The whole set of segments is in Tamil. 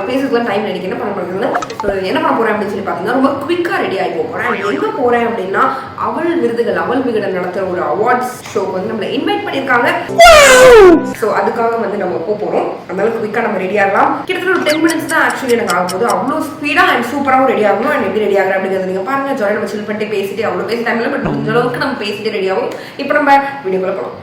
அவ்வளோ பேசுறதுலாம் டைம் எனக்கு என்ன பண்ண போறேன் அப்படின்னு சொல்லி பார்த்தீங்கன்னா ரொம்ப குவிக்காக ரெடி ஆகி போகிறேன். எங்கே போகிறேன் அப்படின்னா அவள் விகடன் நடத்துகிற ஒரு அவார்ட்ஸ் ஷோக்கு வந்து நம்மளை இன்வைட் பண்ணியிருக்காங்க. ஸோ அதுக்காக வந்து நம்ம போகிறோம். அதனால குவிக்காக நம்ம ரெடி ஆகலாம். கிட்டத்தட்ட ஒரு 10 minutes தான் ஆக்சுவலி எனக்கு ஆக போகுது. அவ்வளோ ஸ்பீடாக அண்ட் சூப்பராகவும் ரெடி ஆகணும். அண்ட் எப்படி ரெடி ஆகிறேன் அப்படிங்கிறது நீங்கள் பாருங்க. ஜாலியாக நம்ம சில் பண்ணிட்டு பேசிட்டு அவ்வளோ பேச டைம் இல்லை, பட் இந்த அளவுக்கு நம்ம பேசிட்டு ரெடி ஆகும். இப்போ நம்ம வீடியோக்குள்ள போகலாம்.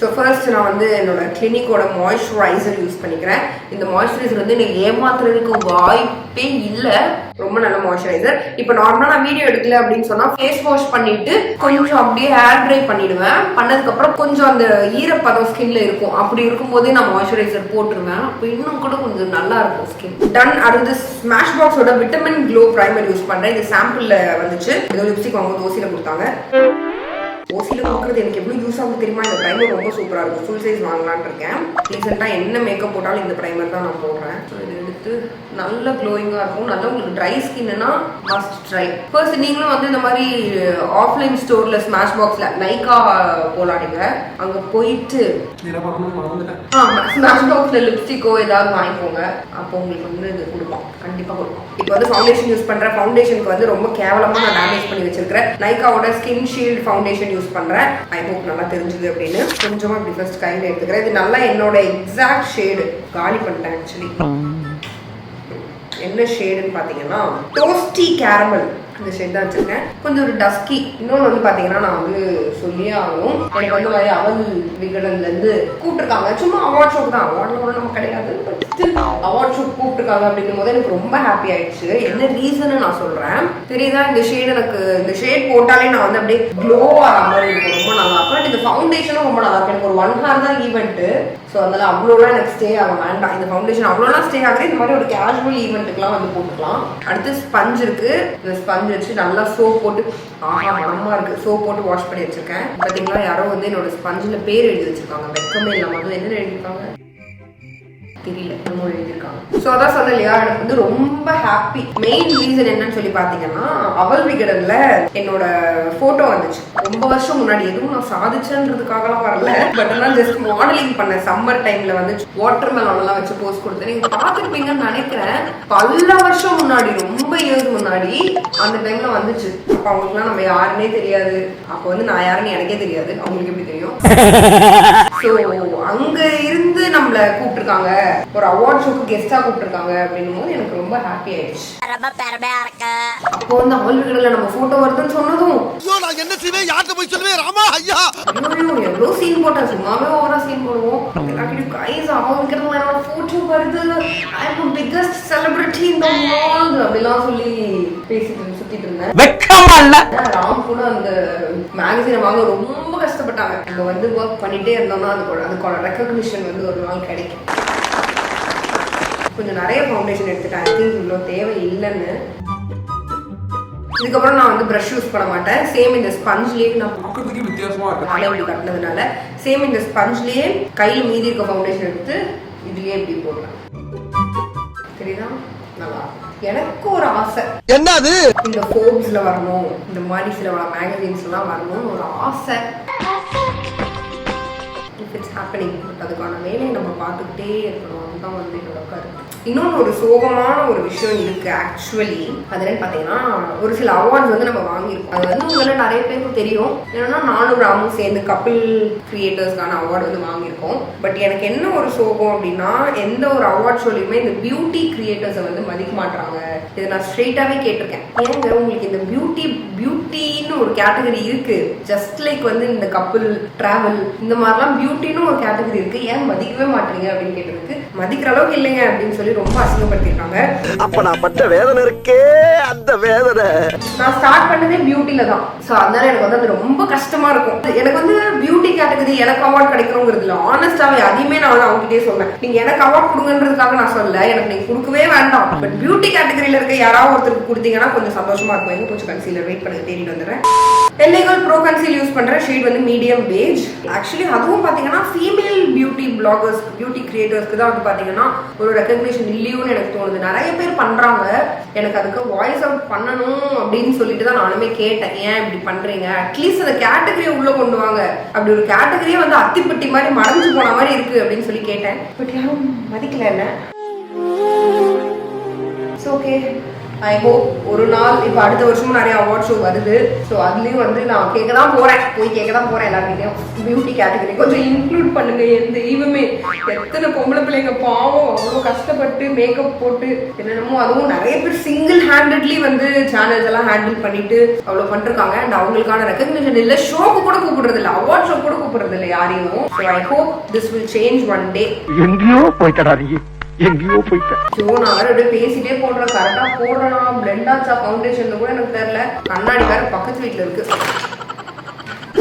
ஸோ ஃபர்ஸ்ட் நான் வந்து என்னோட கிளினிக்கோட மாய்ஸ்சரைசர் யூஸ் பண்ணிக்கிறேன். இந்த மாய்ஸ்சரைசர் வந்து எனக்கு ஏமாத்துறதுக்கு வாய்ப்பே இல்லை. ரொம்ப நல்ல மாய்ஸ்சரைசர். இப்போ நார்மலாக நான் வீடியோ எடுக்கல அப்படின்னு சொன்னால் ஃபேஸ் வாஷ் பண்ணிட்டு கொஞ்சம் அப்படியே ஹேர் ட்ரை பண்ணிடுவேன். பண்ணதுக்கப்புறம் கொஞ்சம் அந்த ஈரப்பதம் ஸ்கின்ல இருக்கும். அப்படி இருக்கும்போதே நான் மாய்ஸ்சரைசர் போட்டுருவேன். அப்போ இன்னும் கூட கொஞ்சம் நல்லா இருக்கும் ஸ்கின். டன். அடுத்து ஸ்மாஷ் பாக்ஸோட விட்டமின் க்ளோ ப்ரைமர் யூஸ் பண்ணுறேன். இது சாம்பிளில் வந்துச்சு. ஏதோ லிப்ஸ்டிக் வாங்கும்போது ஓசியில் கொடுத்தாங்க. ஓசியில் கொடுக்குறது எனக்கு எவ்வளோ யூஸ் ஆகுது தெரியுமா? இந்த ப்ரைமர் ரொம்ப சூப்பராக இருக்கும். ஃபுல் சைஸ் வாங்கலான்னு இருக்கேன். ரீசெண்டாக என்ன மேக்கப் போட்டாலும் இந்த ப்ரைமர் தான் நான் போடுறேன். ஸோ இது எடுத்து நல்ல க்ளோயிங்காக இருக்கும். நல்லா உங்களுக்கு ட்ரை ஸ்கின்னா மஸ்ட் ட்ரை. ஃபர்ஸ்ட் நீங்களும் வந்து இந்த மாதிரி ஆஃப்லைன் ஸ்டோரில் ஸ்மாஷ் பாக்ஸில் நைக்கா போலாடுங்க. அங்கே போயிட்டு ஸ்மாஷ் பாக்ஸில் லிப்ஸ்டிக்கோ ஏதாவது வாங்கிக்கோங்க. அப்போ உங்களுக்கு வந்து இது கொடுப்போம், கண்டிப்பாக கொடுப்போம். இப்போ வந்து ஃபவுண்டேஷன் யூஸ் பண்ணுறேன். ஃபவுண்டேஷனுக்கு வந்து ரொம்ப கேவலமாக நான் டேமேஜ் பண்ணி வச்சிருக்கிறேன். நைக்காவோட ஸ்கின் ஷீல்டு ஃபவுண்டேஷன் யூஸ் பண்றேன். ஐ ஹோப் நல்லா தெரிஞ்சுது அப்படின்னு கொஞ்சமா இப்படி ஃபர்ஸ்ட் கையில எடுத்துக்கிறேன். இது நல்லா என்னோட எக்ஸாக்ட் ஷேடு காலி பண்ணிட்டேன். ஆக்சுவலி என்ன ஷேடுன்னு பாத்தீங்கன்னா டோஸ்டி கேரமல் இந்த ஷேட் தான் வச்சிருக்கேன். கொஞ்சம் ஒரு டஸ்கி. இன்னொன்று வந்து பாத்தீங்கன்னா நான் வந்து சொல்லியே ஆகணும். எனக்கு வந்து மாதிரி அவள் விகடன்ல இருந்து கூப்பிட்டுருக்காங்க. சும்மா அவார்ட் ஷோக்கு தான். அவார்ட்ல கூட நம்ம கிடையாது, அவார்ட் ஷோ கூப்பிட்டுருக்காங்க அப்படிங்கும் போது எனக்கு ரொம்ப ஹாப்பி ஆயிடுச்சு. என்ன ரீசன் நான் சொல்றேன். தெரியுதா? இந்த ஷேட் எனக்கு இந்த ஷேட் போட்டாலே நான் வந்து அப்படியே க்ளோ ஆகிற மாதிரி இருக்கும். ரொம்ப நல்லா இருக்கும். இந்த ஃபவுண்டேஷனும் ரொம்ப நல்லா இருக்கும். எனக்கு ஒரு 1 hour தான் ஈவெண்ட். ஸோ அதனால அவ்வளோலாம் எனக்கு ஸ்டே ஆக வேண்டாம். இந்த ஃபவுண்டேஷன் அவ்வளோலாம் ஸ்டே ஆகுது. இந்த மாதிரி ஒரு கேஷுவல் ஈவெண்ட்டுக்குலாம் வந்து போட்டுக்கலாம். அடுத்து ஸ்பஞ்ச் இருக்கு. இந்த ஸ்பஞ்ச் வச்சு நல்லா சோப் போட்டு மனமா இருக்கு. சோப் போட்டு வாஷ் பண்ணி வச்சிருக்கேன். பார்த்தீங்களா, யாரோ வந்து என்னோட ஸ்பஞ்சில் பேர் எழுதி வச்சிருக்காங்க. வெக்கமே இல்லாம அதுவும் என்ன எழுதிருக்காங்க தெரியல, என்னமோ எழுதியிருக்காங்க. ஸோ அதான் சொன்னலையா, எனக்கு வந்து ரொம்ப ஹாப்பி. மெயின் ரீசன் என்னன்னு சொல்லி பார்த்தீங்கன்னா அவள் விகடன்ல என்னோட போட்டோ வந்துச்சு. ரொம்ப வருஷம் முன்னாடி. எதுவும் நான் சாதிச்சேன்றதுக்காகலாம் வரல, பட் எல்லாம் ஜஸ்ட் மாடலிங் பண்ணேன். சம்மர் டைம்ல வந்து வாட்டர் மெலன் எல்லாம் வச்சு போஸ்ட் கொடுத்தேன். நீங்க பார்த்துருப்பீங்கன்னு நினைக்கிறேன். பல வருஷம் முன்னாடி, ரொம்ப இயர்ஸ் முன்னாடி அந்த டைம்ல வந்துச்சு. அப்போ அவங்களுக்குலாம் நம்ம யாருன்னே தெரியாது. அப்போ வந்து நான் யாருன்னு எனக்கே தெரியாது. அவங்களுக்கு எப்படி தெரியும்? ஸோ அங்க இருந்து நம்மளை கூப்பிட்டுருக்காங்க, ஒரு அவார்ட் ஷோக்கு கெஸ்டா கூப்பிட்டுருக்காங்க அப்படின்னும் போது எனக்கு ரொம்ப ஹாப்பி ஆயிடுச்சு. அப்போ வந்து அவள் விகடன்ல நம்ம போட்டோ வருதுன்னு சொன்னதும் என்ன செய்வேன், யார்கிட்ட போய் சொல்லுவேன், ராமா ஐயா எவ்வளவு சீன் போட்டா. சும்மாவே ஓவரா சீன் போடுவோம். கைஸ் அவள் விகடன்ல என்னோட போட்டோ வருது, I am the biggest celebrity in the world அப்படிலாம் சொல்லி பேசிட்டு சுத்திட்டு இருந்தேன். வெக்கமா இல்ல? ராம் கூட அந்த மேகசினை வாங்க ரொம்ப கஷ்டப்பட்டாங்க. நம்ம வந்து ஒர்க் பண்ணிட்டே இருந்தோம்னா அதுக்கோட ரெக்கக்னிஷன் வந்து ஒரு நாள் கிடைக்கும். கொஞ்சம் நிறைய ஃபவுண்டேஷன் எடுத்துட்டேன். ஐ திங்க் இவ்வளோ தேவை இல்லைன்னு. இதுக்கப்புறம் நான் வந்து ப்ரஷ் யூஸ் பண்ண மாட்டேன். சேம் இந்த ஸ்பஞ்ச்லேயே நான் பார்க்கறதுக்கு வித்தியாசமா இருக்கு இப்படி கட்டினதுனால சேம் இந்த ஸ்பஞ்ச்லேயே கையில் மீதி இருக்க ஃபவுண்டேஷன் எடுத்து இதுலேயே இப்படி போடுறேன். சரிதா? நல்லா. எனக்கு ஒரு ஆசை, என்னது இந்த ஃபோர்ப்ஸ்ல வரணும், இந்த மாதிரி சில மேகசின்ஸ் எல்லாம் வரணும்னு ஒரு ஆசை. It's happening. பட் அதுக்கான வேலையை நம்ம பார்த்துக்கிட்டே இருக்கணும். அதுதான் வந்து என்னோட கருத்து. இன்னொன்று ஒரு சோகமான ஒரு விஷயம் இருக்கு ஆக்சுவலி. அது என்னன்னு பார்த்தீங்கன்னா, ஒரு சில அவார்ட்ஸ் வந்து நம்ம வாங்கியிருக்கோம். அது வந்து உங்களை நிறைய பேருக்கு தெரியும். என்னன்னா நானும் ராமும் சேர்ந்து கப்பிள் கிரியேட்டர்ஸ்க்கான அவார்டு வந்து வாங்கியிருக்கோம். பட் எனக்கு என்ன ஒரு சோகம் அப்படின்னா, எந்த ஒரு அவார்ட் ஷோலையுமே இந்த பியூட்டி கிரியேட்டர்ஸை வந்து மதிக்க மாட்டாங்க. இதை நான் ஸ்ட்ரெயிட்டாவே கேட்டிருக்கேன். ஏங்க உங்களுக்கு இந்த பியூட்டின்னு ஒரு கேட்டகரி இருக்கு. ஜஸ்ட் லைக் வந்து இந்த கப்பிள் டிராவல் இந்த மாதிரிலாம் பியூட்டின்னு ஒரு கேட்டகரி இருக்கு. ஏன் மதிக்கவே மாட்டீங்க அப்படின்னு கேட்டதுக்கு மதிக்கிற அளவுக்கு இல்லைங்க அப்படின்னு சொல்லி ரொம்ப அசிங்கப்படுத்திருக்காங்க. அப்ப நான் பட்ட வேதனை இருக்கே, அந்த வேதனை நான் ஸ்டார்ட் பண்ணதே பியூட்டில தான். ஸோ அதனால எனக்கு வந்து அது ரொம்ப கஷ்டமா இருக்கும். எனக்கு வந்து பியூட்டி கேட்டகரி எனக்கு அவார்ட் கிடைக்கணுங்கிறது இல்லை. ஆனஸ்டாவே அதையுமே நான் வந்து அவங்ககிட்டே சொன்னேன். நீங்க எனக்கு அவார்ட் கொடுங்கன்றதுக்காக நான் சொல்லல, எனக்கு நீங்க கொடுக்கவே வேண்டாம். பட் பியூட்டி கேட்டகரியில இருக்க யாராவது ஒருத்தருக்கு கொடுத்தீங்கன்னா கொஞ்சம் சந்தோஷமா இருக்கும். எங்க கொஞ்சம் கன்சீலர் வெயிட் பண்ணி தேடிட்டு வந்துடுறேன். எல்லைகள் ப்ரோ கன்சீல் யூஸ் பண்ற ஷேட் வந்து மீடியம் பேஜ். ஆக்சுவலி அதுவும் பாத்தீங்கன்னா ஃபீமேல் பியூட்டி பிளாகர்ஸ் பியூட்டி கிரியேட்டர்ஸ்க்கு தான் வந்து பாத்தீங்கன்னா ஒரு ரெகக்னிஷன் இல்லையோன்னு எனக்கு தோணுது. நிறைய பேர் பண்றாங்க, எனக்கு அதுக்கு வாய்ஸ் அவுட் பண்ணணும் அப்படின்னு சொல்லிட்டு தான் நானுமே கேட்டேன், ஏன் இப்படி பண்றீங்க, அட்லீஸ்ட் அந்த கேட்டகரியை உள்ள கொண்டு வாங்க, அப்படி ஒரு கேட்டகரியே வந்து அத்திப்பட்டி மாதிரி மறைஞ்சு போன மாதிரி இருக்கு அப்படின்னு சொல்லி கேட்டேன். பட் யாரும் மதிக்கல என்ன. ஓகே, ஐ ஹோப் ஒரு நாள் இப்போ அடுத்த வருஷமும் நிறைய அவார்ட் ஷோ வருது. ஸோ அதுலேயும் வந்து நான் கேட்க தான் போகிறேன் எல்லாருக்கிட்டையும் பியூட்டி கேட்டகரி கொஞ்சம் இன்க்ளூட் பண்ணுங்க. எந்த தெய்வமே எத்தனை பொம்பளை பிள்ளைங்க பாவம் அவ்வளோ கஷ்டப்பட்டு மேக்கப் போட்டு என்னென்னமோ, அதுவும் நிறைய பேர் சிங்கிள் ஹேண்டட்லி வந்து சேனல்ஸ் எல்லாம் ஹேண்டில் பண்ணிட்டு அவ்வளோ பண்ணிருக்காங்க. அண்ட் அவங்களுக்கான ரெகக்னிஷன் இல்லை, ஷோக்கு கூட கூப்பிடுறது இல்லை, அவார்ட் ஷோ கூட கூப்பிடுறது இல்லை யாரையும். So I hope this will change one day. எங்கேயோ போய்த்தடாதீங்க, எங்கேயோ போயிட்டேன். ஸோ நான் வேற அப்படியே பேசிட்டே போடுறேன், கரெக்டா போடுறேன். பிளெண்ட் ஆச்சா ஃபவுண்டேஷன்ல கூட எனக்கு தெரியல. கண்ணாடி வேற பக்கத்து வீட்டில் இருக்கு.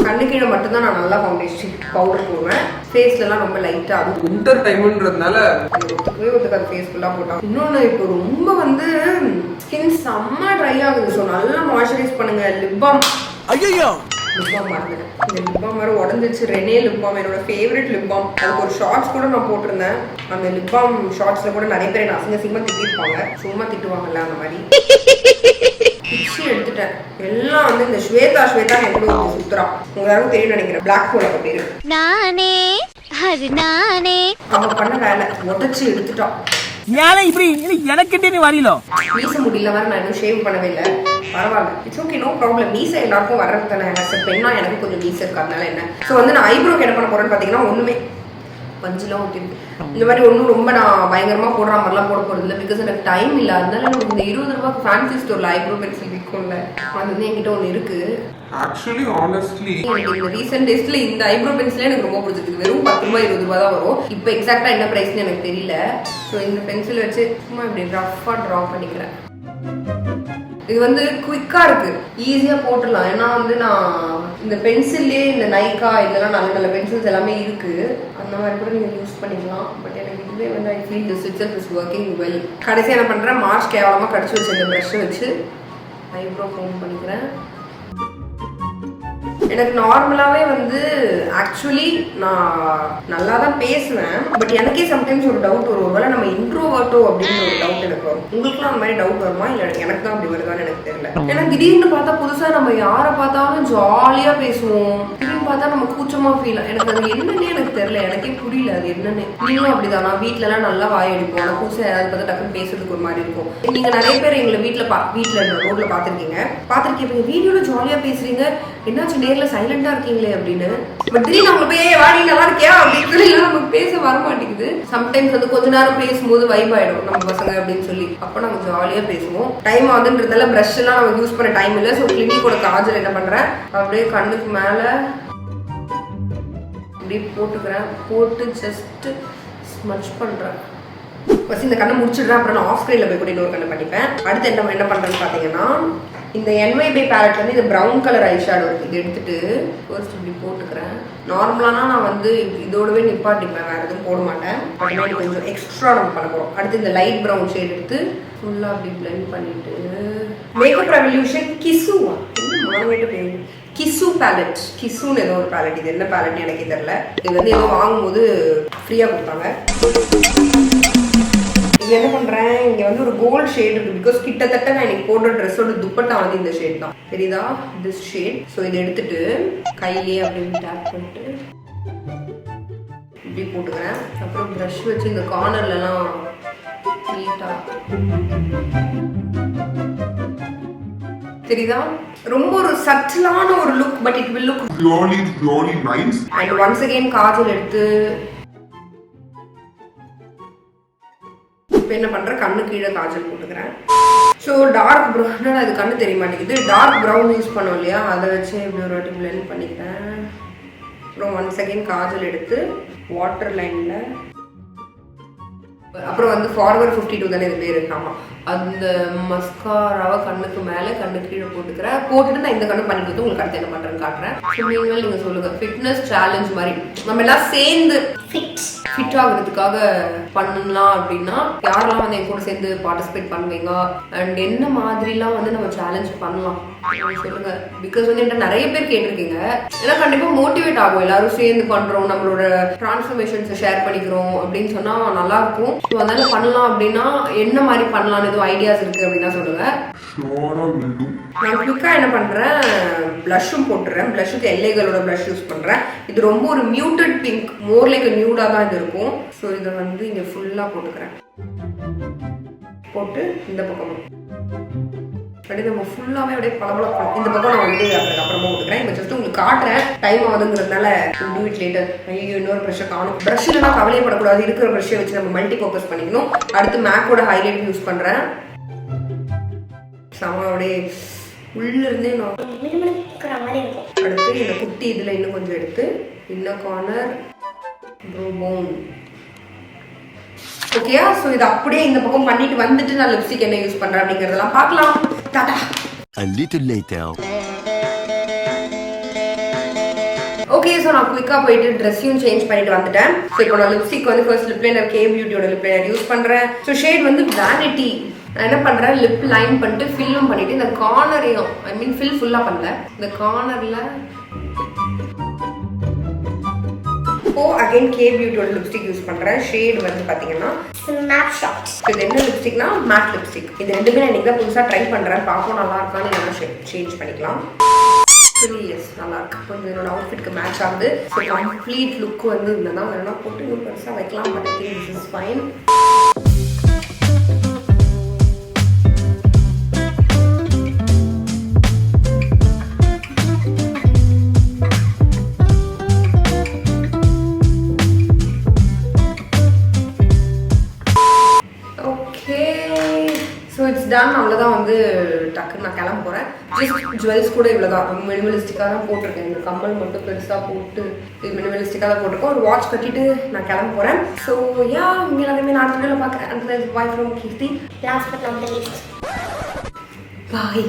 கண்ணு கீழே மட்டும்தான் நான் நல்லா ஃபவுண்டேஷன் பவுடர் போடுவேன். ஃபேஸ்லாம் ரொம்ப லைட்டா, அது வின்டர் டைம்ன்றதுனால ஒத்துக்காது ஃபேஸ் ஃபுல்லாக போட்டான். இன்னொன்று இப்போ ரொம்ப வந்து ஸ்கின் செம்ம ட்ரை ஆகுது. ஸோ நல்லா மாய்ஸ்சரைஸ் பண்ணுங்க. லிப் பாம், ஐயோ லிப் பாம் மறந்துட்டேன். இந்த லிப் பாம் வேறு உடஞ்சிச்சு. ரெனே லிப் பாம் என்னோட ஃபேவரட் லிப் பாம். அதுக்கு ஒரு ஷார்ட்ஸ் கூட நான் போட்டிருந்தேன். அந்த லிப் பாம் ஷார்ட்ஸில் கூட நிறைய பேர் அசிங்கமாக திட்டிருப்பாங்க, சும்மா திட்டுவாங்கல்ல அந்த மாதிரி. பிச்சு எடுத்துட்டேன் எல்லாம். வந்து இந்த ஸ்வேதா என் கூட வந்து சுத்துறா. உங்க யாரும் தெரியும் நினைக்கிறேன், பிளாக் ஹோல் அவ பேரு. அவன் பண்ண வேலை உடச்சு எடுத்துட்டான். எனக்கு வரீங்களோ மீச முடியல வேற, நான் இன்னும் ஷேவ் பண்ணவே இல்லை. பரவாயில்ல, இட்ஸ் ஓகே, நோ ப்ராப்ளம். மீசை எல்லாருக்கும் வர்றது தானே. பெண்ணா எனக்கு கொஞ்சம் மீசை இருக்காதுனால என்ன. ஸோ வந்து நான் ஐப்ரோக்கு என்ன பண்ண போறேன்னு பார்த்தீங்கன்னா, ஒண்ணுமே பஞ்சுலாம் ஊற்றிருக்கு. இந்த மாதிரி ஒன்றும் ரொம்ப நான் பயங்கரமாக போடுற மாதிரிலாம் போட போகிறது இல்லை. பிகாஸ் எனக்கு டைம் இல்லை. அதனால எனக்கு இந்த 20 ரூபாய்க்கு ஃபேன்சி ஸ்டோரில் ஐப்ரோ பென்சில் விற்கும்ல, அது வந்து என்கிட்ட ஒன்று இருக்கு. ஆக்சுவலி ஆனஸ்ட்லி இந்த ரீசெண்ட் டேஸ்ல இந்த ஐப்ரோ பென்சிலே எனக்கு ரொம்ப பிடிச்சிருக்கு. வெறும் 10 ரூபாய் 20 ரூபாய் தான் வரும். இப்போ எக்ஸாக்டா என்ன பிரைஸ்னு எனக்கு தெரியல. ஸோ இந்த பென்சில் வச்சு சும்மா இப்படி ரஃபா ட்ரா பண்ணிக்கிறேன். இது வந்து குவிக்கா இருக்கு, ஈஸியா போட்டுடலாம். ஏன்னா வந்து நான் இந்த பென்சில்லே இந்த நைக்கா இதெல்லாம் நல்ல நல்ல பென்சில்ஸ் எல்லாமே இருக்கு, அந்த மாதிரி கூட நீங்க யூஸ் பண்ணிக்கலாம். பட் எனக்கு இதுவே வந்து I feel this itself is working well. கடைசியா என்ன பண்றேன், மார்ச் கேவலமா கடிச்சு வச்சு இந்த ப்ரஷ் வச்சு ஐப்ரோ ஃபோம் பண்ணிக்கிறேன். எனக்கு நார்மலாவே வந்து ஆக்சுவலி நான் நல்லா தான் பேசுவேன். பட் எனக்கே சம்டைம்ஸ் ஒரு டவுட் வரும், ஒருவேளை நம்ம இன்ட்ரோவர்ட்டோ அப்படின்னு ஒரு டவுட் எனக்கு வரும். உங்களுக்குலாம் அந்த மாதிரி டவுட் வருமா, இல்லை எனக்கு தான் அப்படி வருதான்னு எனக்கு தெரியல. ஏன்னா திடீர்னு பார்த்தா புதுசா நம்ம யாரை பார்த்தாலும் ஜாலியா பேசுவோம், திடீர்னு பார்த்தா நம்ம கூச்சமா ஃபீல். எனக்கு அது என்னன்னே எனக்கு தெரியல, எனக்கே புரியல அது என்னன்னு. நீங்களும் அப்படிதான். நான் வீட்டுல எல்லாம் நல்லா வாய் அடிப்போம், ஆனால் புதுசா யாராவது பார்த்தா டக்குன்னு பேசுறதுக்கு ஒரு மாதிரி இருக்கும். நீங்க நிறைய பேர் எங்களை வீட்டுல ரோட்ல பாத்திருக்கீங்க, வீடியோல ஜாலியா பேசுறீங்க, என்னாச்சு நேர்ல சைலண்டா இருக்கீங்களே அப்படின்னு. பட் திடீர்னு அவங்க போய் வாடி நல்லா இருக்கியா அப்படின்னு சொல்லி நமக்கு பேச வர மாட்டேங்குது. சம்டைம்ஸ் வந்து கொஞ்ச நேரம் பேசும்போது வைப் ஆயிடும் நம்ம பசங்க அப்படின்னு சொல்லி, அப்ப நம்ம ஜாலியா பேசுவோம். டைம் ஆகுதுன்றதால பிரஷ் எல்லாம் நம்ம யூஸ் பண்ண டைம் இல்லை. ஸோ கிளினிக்கோட காஜல் என்ன பண்றேன், அப்படியே கண்ணுக்கு மேல அப்படியே போட்டுக்கிறேன். போட்டு ஜஸ்ட் ஸ்மட்ச் பண்றேன். ஃபர்ஸ்ட் இந்த கண்ணை முடிச்சிடுறேன், அப்புறம் நான் ஆஃப் ஸ்க்ரீன்ல போய் கூட இன்னொரு கண்ணை பண்ணிப்பேன். அடுத்து என்ன பண்றேன்னு பாத்தீங்கன்னா, இந்த NYB பேலட் வந்து இந்த ப்ரௌன் கலர் ஐ ஷேடோ இது எடுத்துட்டு ஃபர்ஸ்ட் இப்படி போட்டுக்கிறேன். நார்மலானா நான் வந்து இதோடவே நிப்பாட்டிப்பேன், வேற எதுவும் போட மாட்டேன். பட் கொஞ்சம் எக்ஸ்ட்ரா நம்ம பண்ண போறோம். அடுத்து இந்த லைட் ப்ரௌன் ஷேட் எடுத்து ஃபுல்லா அப்படி பிளெண்ட் பண்ணிட்டு, மேக்கப் ரெவல்யூஷன் கிசுவா கிசு பேலட், கிசுன்னு ஏதோ ஒரு பேலட். இது என்ன பேலட்னு எனக்கு தெரியல. இது வந்து ஏதோ வாங்கும்போது ஃப்ரீயா கொடுத்தாங்க. இது என்ன பண்றேன், இங்க வந்து ஒரு கோல்ட் ஷேட் இருக்கு. பிகாஸ் கிட்டத்தட்ட நான் இன்னைக்கு போடுற ட்ரெஸ்ஸோட துப்பட்டா வந்து இந்த ஷேட் தான், தெரியுதா, திஸ் ஷேட். ஸோ இதை எடுத்துட்டு கையிலேயே அப்படின்னு டேப் பண்ணிட்டு இப்படி போட்டுக்கிறேன். அப்புறம் ப்ரஷ் வச்சு இந்த கார்னர்லாம் நீட்டா, தெரியுதா, ரொம்ப ஒரு சட்டிலான ஒரு look. But it will look really nice. And once again Kajal எடுத்து என்ன பண்றேன், கண்ணு கீழே காஜல் போட்டுக்கிறேன். ஸோ டார்க் ப்ரௌன், அது கண்ணு தெரிய மாட்டேங்குது. டார்க் ப்ரௌன் யூஸ் பண்ணோம் இல்லையா, அதை வச்சு இப்படி ஒரு வாட்டி பிளெண்ட் பண்ணிக்கிறேன். அப்புறம் ஒன்ஸ் அகைன் காஜல் எடுத்து வாட்டர் லைன்ல அப்புறம் வந்து ஃபார்வர்ட் 52 தானே இது பேர். ஆமாம், அந்த மஸ்காராவை கண்ணுக்கு மேலே கண்ணு கீழே போட்டுக்கிறேன். போட்டுட்டு நான் இந்த கண்ணு பண்ணிட்டு வந்து உங்களுக்கு அடுத்து என்ன பண்ணுறேன்னு காட்டுறேன். நீங்கள் நீங்கள் சொல்லுங்கள். ஃபிட்னஸ் சேலஞ்ச் மாதிரி நம்ம எல்லாம் சேர்ந்து ஃபிட் ஆகுறதுக்காக பண்ணலாம் அப்படின்னா யாரெல்லாம் வந்து என் கூட சேர்ந்து பார்ட்டிசிபேட் பண்ணுவீங்க அண்ட் என்ன மாதிரிலாம் வந்து நம்ம சேலஞ்ச் பண்ணலாம் சொல்லுங்க. பிகாஸ் வந்து என்கிட்ட நிறைய பேர் கேட்டிருக்கீங்க. ஏன்னா கண்டிப்பா மோட்டிவேட் ஆகும், எல்லாரும் சேர்ந்து பண்றோம், நம்மளோட டிரான்ஸ்ஃபர்மேஷன்ஸை ஷேர் பண்ணிக்கிறோம் அப்படின்னு சொன்னா நல்லா இருக்கும். ஸோ அதனால பண்ணலாம் அப்படின்னா என்ன மாதிரி பண்ணலாம்னு எதுவும் ஐடியாஸ் இருக்கு அப்படின்னா சொல்லுங்க. நான் குயிக்கா என்ன பண்றேன், பிளஷும் போட்டுறேன். பிளஷுக்கு எல்லைகளோட பிளஷ் யூஸ் பண்றேன். இது ரொம்ப ஒரு மியூட்டட் பிங்க், மோர் லைக் நியூடா தான் இது இருக்கும். ஸோ இதை வந்து இங்க ஃபுல்லா போட்டுக்கிறேன். போட்டு இந்த பக்கமும் அப்படியே நம்ம ஃபுல்லாவே அப்படியே பளபளக்கும். இந்த பக்கம் நான் வந்து அப்புறமா போட்டுக்கிறேன். இப்போ ஜஸ்ட் உங்களுக்கு காட்டுறேன், டைம் ஆகுதுங்கிறதுனால டூ இட் லேட்டர். ஐயோ இன்னொரு ப்ரஷ்ஷை காணும். ப்ரஷ் இல்லைனா கவலையப்படக்கூடாது, இருக்கிற ப்ரஷ்ஷை வச்சு நம்ம மல்டி பர்பஸ் பண்ணிக்கணும். அடுத்து மேக்கோட ஹைலைட் யூஸ் பண்றேன். செம அப்படியே உள்ள இருந்தே நான் அடுத்து இந்த குட்டி இதுல இன்னும் கொஞ்சம் எடுத்து இன்னும் கார்னர் ப்ரோபோன். ஓகேயா? ஸோ இது அப்படியே இந்த பக்கம் பண்ணிட்டு வந்துட்டு நான் லிப்ஸ்டிக் என்ன யூஸ் பண்றேன் அப்படிங்கறதெல்லாம் பார்க்கலாம். Tata. A little later. Okay, so நான் குயிக்காக போயிட்டு ட்ரெஸ்ஸையும் சேஞ்ச் பண்ணிட்டு வந்துட்டேன். ஸோ இப்போ நான் லிப்ஸ்டிக் வந்து ஃபர்ஸ்ட் லிப் லைனர் கே பியூட்டியோட லிப் லைனர் யூஸ் பண்ணுறேன். ஸோ ஷேட் வந்து வேனிட்டி. நான் என்ன பண்ணுறேன், லிப் லைன் பண்ணிட்டு ஃபில்லும் பண்ணிட்டு இந்த கார்னரையும் ஃபில் ஃபுல்லாக பண்ணல, இந்த கார்னரில் இப்போ அகைன் கே பியூட்டியோட லிப்ஸ்டிக் யூஸ் பண்ணுறேன். ஷேட் வந்து பார்த்தீங்கன்னா மேட் ஷாட். இது என்ன லிப்ஸ்டிக்னா மேட் லிப்ஸ்டிக். இது ரெண்டுமே நான் இன்னைக்கு தான் புதுசாக ட்ரை பண்ணுறேன். பார்ப்போம் நல்லா இருக்கான்னு என்ன சேஞ்ச் பண்ணிக்கலாம். எஸ் நல்லா இருக்கு. கொஞ்சம் என்னோட அவுட்ஃபிட்க்கு மேட்ச் ஆகுது. ஸோ கம்ப்ளீட் லுக் வந்து இல்லைதான் வேணா போட்டு இன்னும் பெருசாக வைக்கலாம். But I think this is fine. Done. அவ்வளோதான் வந்து டக்குன்னு நான் கிளம்ப போகிறேன். ஜஸ்ட் ஜுவல்ஸ் கூட இவ்வளோதான், ரொம்ப மினிமலிஸ்டிக்காக தான் போட்டிருக்கேன். இந்த கம்மல் மட்டும் பெருசாக போட்டு இது மினிமலிஸ்டிக்காக தான் போட்டிருக்கேன். ஒரு வாட்ச் கட்டிட்டு நான் கிளம்ப போகிறேன். ஸோ யா, இங்கே எல்லாருமே நான் வீடியோவில் பார்க்குறேன். அந்த bye from Keerthi. Last but not the least. Bye.